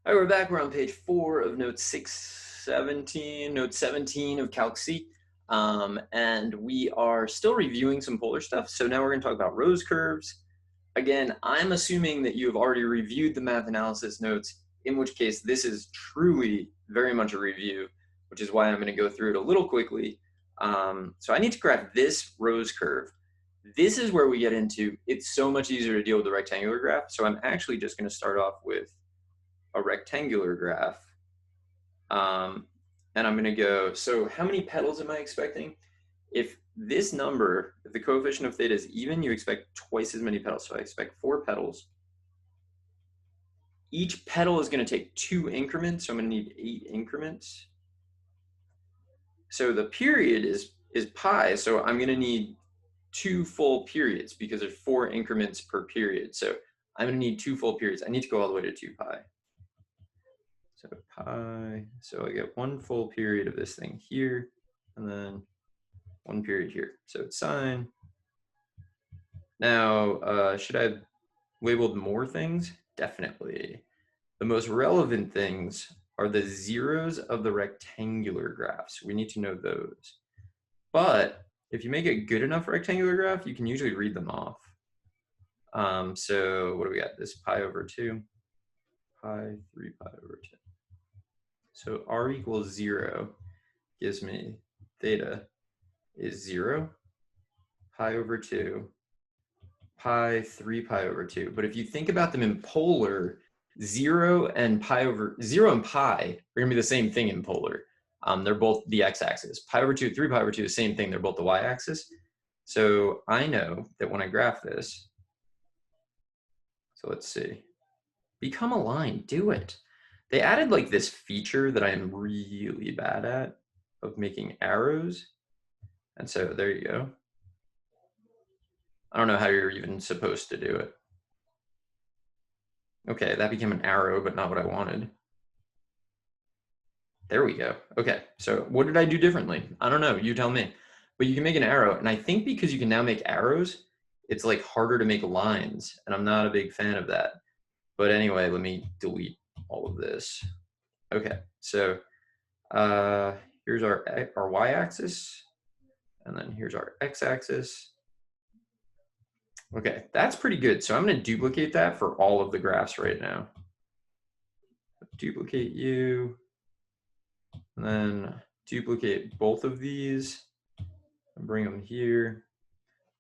All right, we're back. We're on page 4 of note 617, note 17 of Calc C. And we are still reviewing some polar stuff. So now we're going to talk about rose curves. Again, I'm assuming that you have already reviewed the math analysis notes, in which case this is truly very much a review, which is why I'm going to go through it a little quickly. So I need to graph this rose curve. This is where we get into, it's so much easier to deal with the rectangular graph. So I'm actually just going to start off with a rectangular graph. And I'm going to go, so how many petals am I expecting? If this number, if the coefficient of theta is even, you expect twice as many petals. So I expect 4 petals. Each petal is going to take 2 increments, so I'm going to need 8 increments. So the period is pi, so I'm going to need 2 full periods because there's 4 increments per period. So I'm going to need 2 full periods. I need to go all the way to 2 pi. So pi, so I get 1 full period of this thing here, and then 1 period here. So it's sine. Now, should I have labeled more things? Definitely. The most relevant things are the zeros of the rectangular graphs. We need to know those. But if you make a good enough rectangular graph, you can usually read them off. So what do we got? This pi over 2, pi, 3 pi over 2. So r equals 0 gives me theta is 0, pi over 2, pi, 3 pi over 2. But if you think about them in polar, 0 and pi are going to be the same thing in polar. They're both the x-axis. Pi over 2, 3 pi over 2, the same thing. They're both the y-axis. So I know that when I graph this, so let's see, become a line, do it. They added like this feature that I am really bad at of making arrows. And so there you go. I don't know how you're even supposed to do it. Okay, that became an arrow, but not what I wanted. There we go. Okay, so what did I do differently? I don't know, you tell me. But you can make an arrow, and I think because you can now make arrows, it's like harder to make lines, and I'm not a big fan of that. But anyway, let me delete all of this. Okay, so here's our y-axis, and then here's our x-axis. Okay, that's pretty good. So I'm going to duplicate that for all of the graphs right now. Duplicate you, and then duplicate both of these, and bring them here,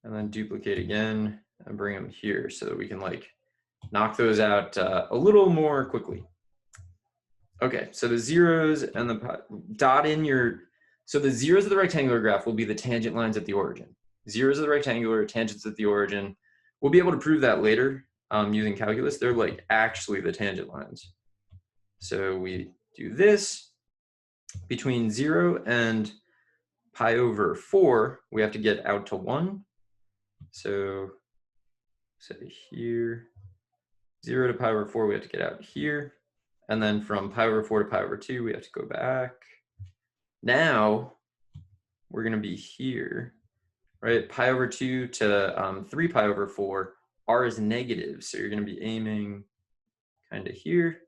and then duplicate again, and bring them here so that we can like knock those out a little more quickly. Okay, so the zeros and the dot in your, so the zeros of the rectangular graph will be the tangent lines at the origin. Zeros of the rectangular, tangents at the origin. We'll be able to prove that later using calculus. They're like actually the tangent lines. So we do this. Between 0 and pi over 4, we have to get out to 1. So say here, 0 to pi over 4, we have to get out here. And then from pi over 4 to pi over 2, we have to go back. Now we're going to be here, right? Pi over 2 to 3 pi over 4, r is negative. So you're going to be aiming kind of here.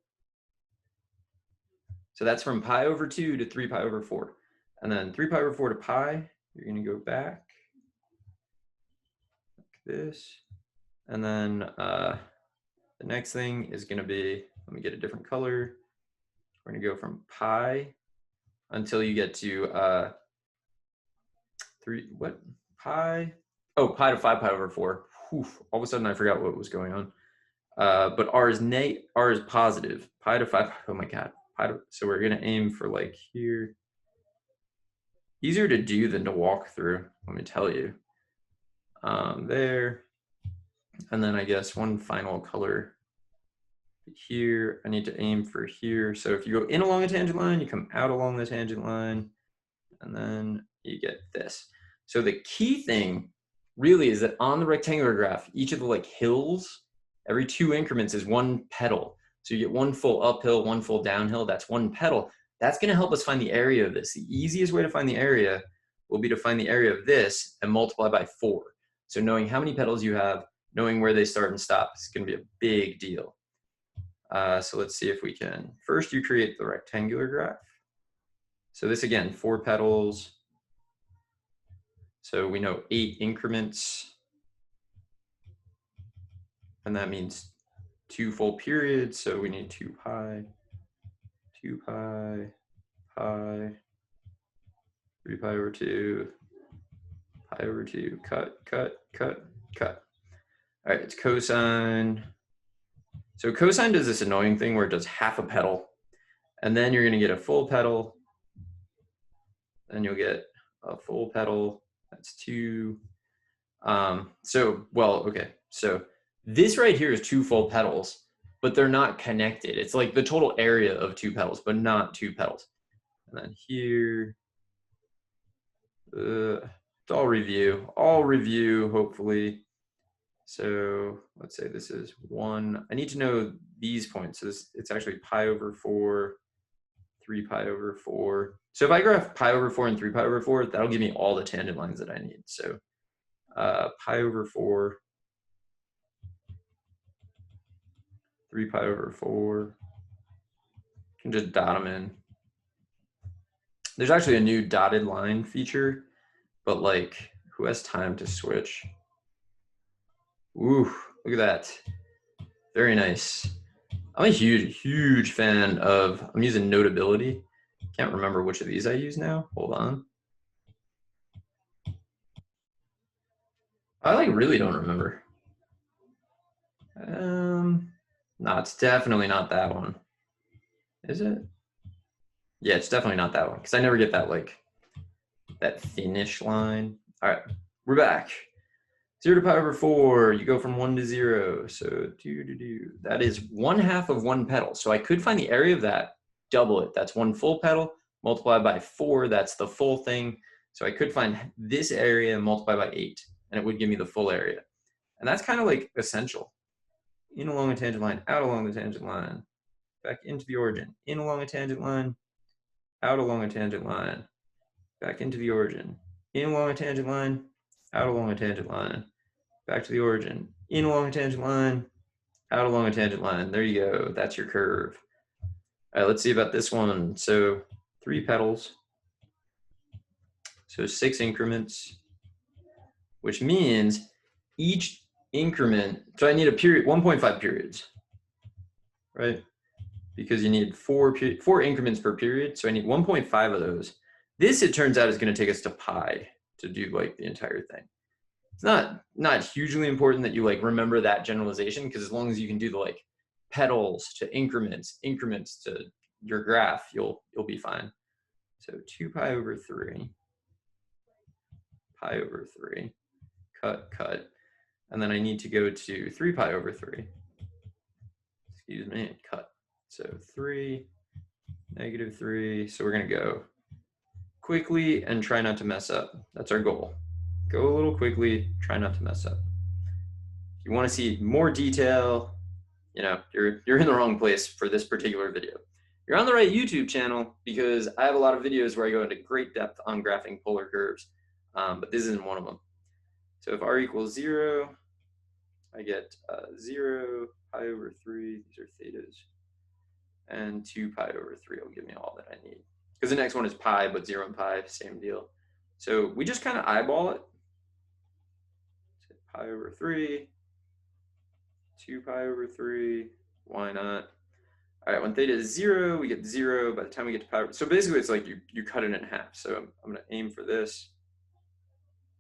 So that's from pi over 2 to 3 pi over 4. And then 3 pi over 4 to pi, you're going to go back like this. And then the next thing is going to be, let me get a different color. We're going to go from pi until you get to pi to 5 pi over 4. Whew, all of a sudden I forgot what was going on. But r is positive. Pi to 5, oh my God. So we're going to aim for like here. Easier to do than to walk through, let me tell you. There. And then I guess one final color here. I need to aim for here. So if you go in along a tangent line, you come out along the tangent line, and then you get this. So the key thing really is that on the rectangular graph, each of the like hills, every 2 increments is 1 petal. So you get 1 full uphill, 1 full downhill, that's 1 petal. That's going to help us find the area of this. The easiest way to find the area will be to find the area of this and multiply by 4. So knowing how many petals you have, knowing where they start and stop is going to be a big deal. So let's see if we can. First, you create the rectangular graph. So this again, 4 petals. So we know 8 increments. And that means 2 full periods. So we need 2 pi, 2 pi, pi, 3 pi over 2, pi over 2, cut, cut, cut, cut. All right, it's cosine. So cosine does this annoying thing where it does half a petal, and then you're going to get a full petal, then you'll get a full petal. That's 2. Okay. So this right here is 2 full petals, but they're not connected. It's like the total area of 2 petals, but not 2 petals. And then here, I'll review, hopefully. So let's say this is 1. I need to know these points. So it's actually pi over 4, 3 pi over 4. So if I graph pi over 4 and 3 pi over 4, that'll give me all the tangent lines that I need. So pi over 4, 3 pi over 4. You can just dot them in. There's actually a new dotted line feature, but like, who has time to switch? Ooh, look at that. Very nice. I'm a huge fan of, I'm using Notability. Can't remember which of these I use now. Hold on. I like really don't remember. No, it's definitely not that one. Is it? Yeah, it's definitely not that one because I never get that like that finish line. All right, we're back. 0 to pi over 4, you go from 1 to 0. So that is 1/2 of 1 petal. So I could find the area of that, double it. That's 1 full petal, multiplied by 4, that's the full thing. So I could find this area and multiply by 8, and it would give me the full area. And that's kind of like essential. In along a tangent line, out along the tangent line, back into the origin, in along a tangent line, out along a tangent line, back into the origin, in along a tangent line, out along a tangent line, back to the origin, in along a tangent line, out along a tangent line. There you go. That's your curve. All right, let's see about this one. So 3 petals. So 6 increments, which means each increment, so I need a period, 1.5 periods, right? Because you need 4 increments per period. So I need 1.5 of those. This, it turns out, is going to take us to pi to do like the entire thing. It's not hugely important that you like remember that generalization, because as long as you can do the like petals to increments to your graph, you'll be fine. So 2 pi over 3, pi over 3, cut, and then I need to go to 3 pi over 3. Excuse me, cut. So 3, -3. So we're going to go quickly and try not to mess up. That's our goal. Go a little quickly, try not to mess up. If you want to see more detail, you know, you're in the wrong place for this particular video. You're on the right YouTube channel, because I have a lot of videos where I go into great depth on graphing polar curves, but this isn't one of them. So if r equals 0, I get 0, pi over 3, these are thetas, and 2 pi over 3 will give me all that I need. Because the next one is pi, but 0 and pi, same deal. So we just kind of eyeball it. So pi over 3, 2 pi over 3, why not? All right, when theta is 0, we get 0. By the time we get to pi, so basically it's like you cut it in half. So I'm gonna aim for this,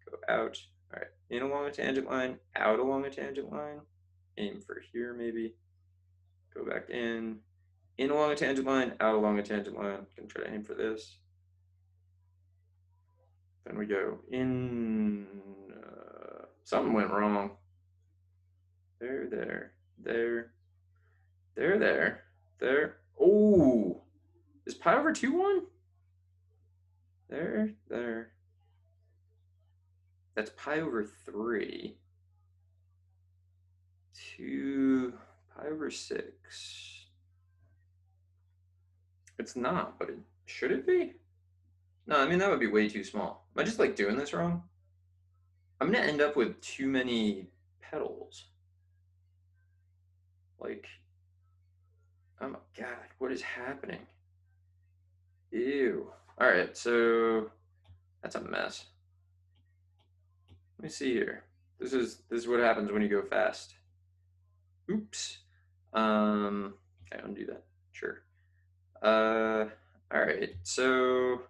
go out. All right, in along a tangent line, out along a tangent line, aim for here maybe, go back in along a tangent line, out along a tangent line. Gonna try to aim for this. Then we go in, something went wrong. There. Oh, is pi over 2 1? There. That's pi over 3. 2, pi over 6. It's not, but should it be? No, I mean, that would be way too small. Am I just like doing this wrong? I'm gonna end up with too many petals. Like, Oh my God, what is happening? Ew. All right, so that's a mess. Let me see here. This is what happens when you go fast. Oops. Okay, undo that. Sure. All right. So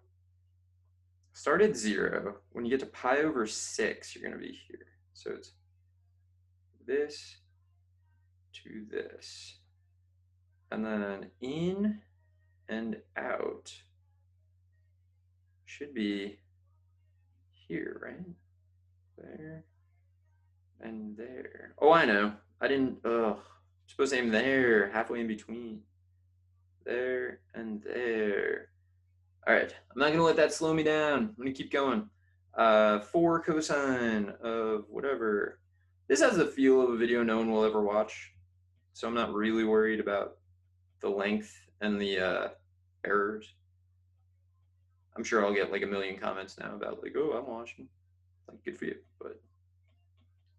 start at 0. When you get to pi over 6, you're going to be here. So it's this to this. And then in and out should be here, right? There and there. Oh, I know. I didn't, I'm supposed to aim there, halfway in between. There and there. All right, I'm not gonna let that slow me down. I'm gonna keep going. 4 cosine of whatever. This has the feel of a video no one will ever watch, so I'm not really worried about the length and the errors. I'm sure I'll get like a million comments now about like, oh, I'm watching. Like, good for you,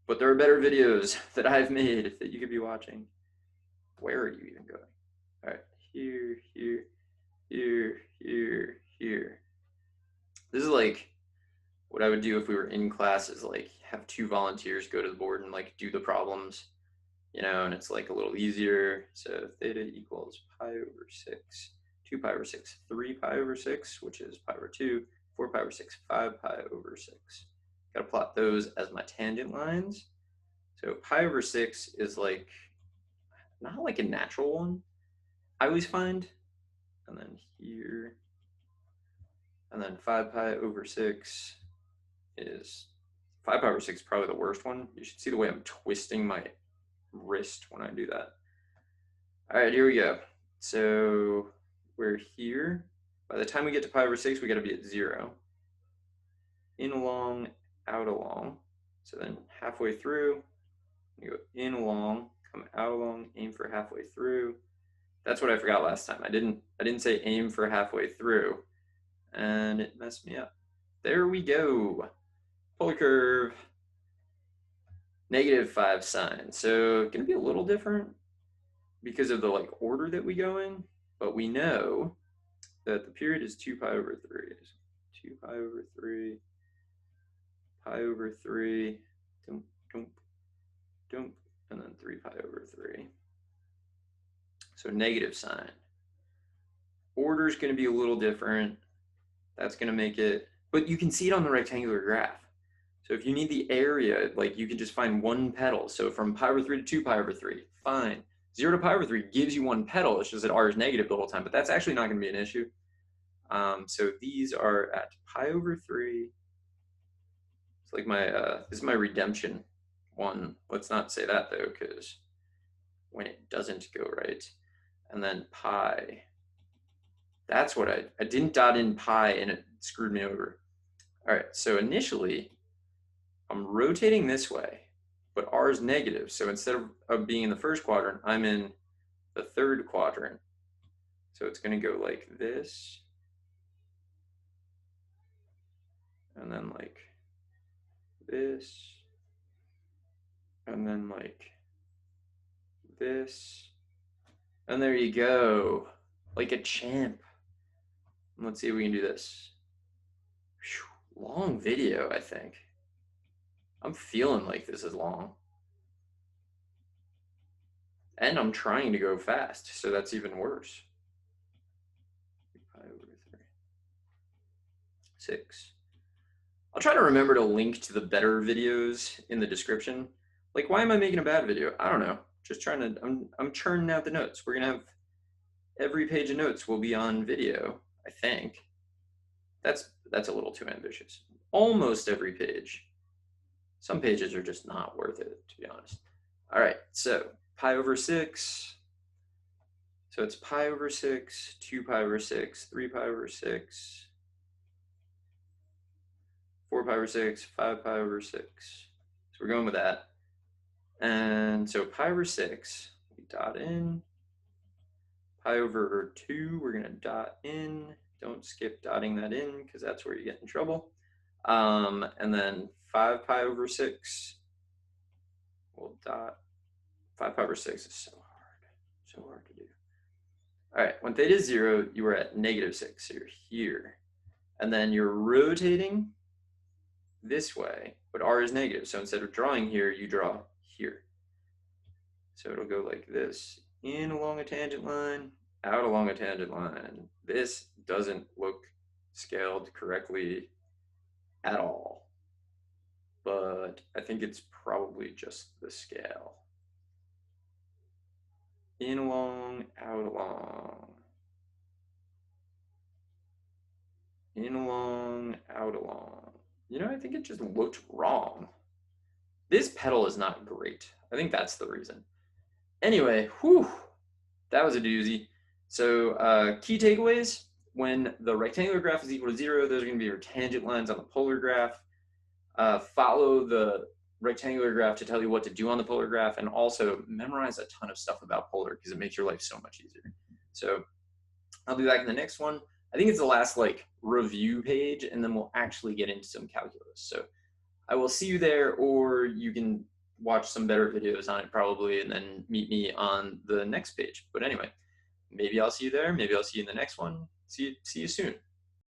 but there are better videos that I've made that you could be watching. Where are you even going? All right, here, here, here, here, here. This is like what I would do if we were in class is like have 2 volunteers go to the board and like do the problems, you know, and it's like a little easier. So theta equals pi over 6, 2 pi over 6, 3 pi over 6, which is pi over 2, 4 pi over 6, 5 pi over 6. Got to plot those as my tangent lines. So pi over 6 is like not like a natural one, I always find. And then here, and then 5 pi over 6 is 5 pi over 6 is probably the worst one. You should see the way I'm twisting my wrist when I do that. All right, here we go. So we're here. By the time we get to pi over 6, we got to be at 0. In along, out along. So then halfway through, you go in along, come out along, aim for halfway through. That's what I forgot last time. I didn't say aim for halfway through, and it messed me up. There we go. Polar curve. -5 sine. So going to be a little different because of the like order that we go in, but we know that the period is 2 pi over 3. 2 pi over 3, pi over 3, dump, dump, dump, and then 3 pi over 3. So negative sine. Order is going to be a little different. That's going to make it, but you can see it on the rectangular graph. So if you need the area, like you can just find one petal. So from pi over 3 to 2 pi over 3, fine. 0 to pi over 3 gives you one petal. It's just that r is negative the whole time, but that's actually not going to be an issue. So these are at pi over 3. It's like my, this is my redemption one. Let's not say that though, because when it doesn't go right. And then pi. That's what I didn't dot in pi and it screwed me over. All right, so initially, I'm rotating this way, but r is negative. So instead of being in the first quadrant, I'm in the third quadrant. So it's going to go like this. And then like this. And then like this. And there you go. Like a champ. And let's see if we can do this. Whew, long video, I think. I'm feeling like this is long. And I'm trying to go fast, so that's even worse. 5 over 3. 6. I'll try to remember to link to the better videos in the description. Like, why am I making a bad video? I don't know. Just trying to, I'm churning out the notes. We're gonna have every page of notes will be on video, I think. That's a little too ambitious. Almost every page. Some pages are just not worth it, to be honest. All right, so pi over 6. So it's pi over 6, 2 pi over 6, 3 pi over 6, 4 pi over 6, 5 pi over 6. So we're going with that. And so pi over 6, we dot in. Pi over 2, we're going to dot in. Don't skip dotting that in because that's where you get in trouble. And then 5 pi over 6, we'll dot. 5 pi over 6 is so hard to do. All right, when theta is 0, you are at -6, so you're here. And then you're rotating this way, but r is negative. So instead of drawing here, you draw here. So it'll go like this, in along a tangent line, out along a tangent line. This doesn't look scaled correctly at all, but I think it's probably just the scale. In along, out along. In along, out along. You know, I think it just looked wrong. This pedal is not great. I think that's the reason. Anyway, whew, that was a doozy. So key takeaways: when the rectangular graph is equal to 0, those are going to be your tangent lines on the polar graph. Follow the rectangular graph to tell you what to do on the polar graph, and also memorize a ton of stuff about polar because it makes your life so much easier. So I'll be back in the next one. I think it's the last like review page, and then we'll actually get into some calculus. So I will see you there, or you can watch some better videos on it probably, and then meet me on the next page. But anyway, maybe I'll see you there. Maybe I'll see you in the next one. See you soon.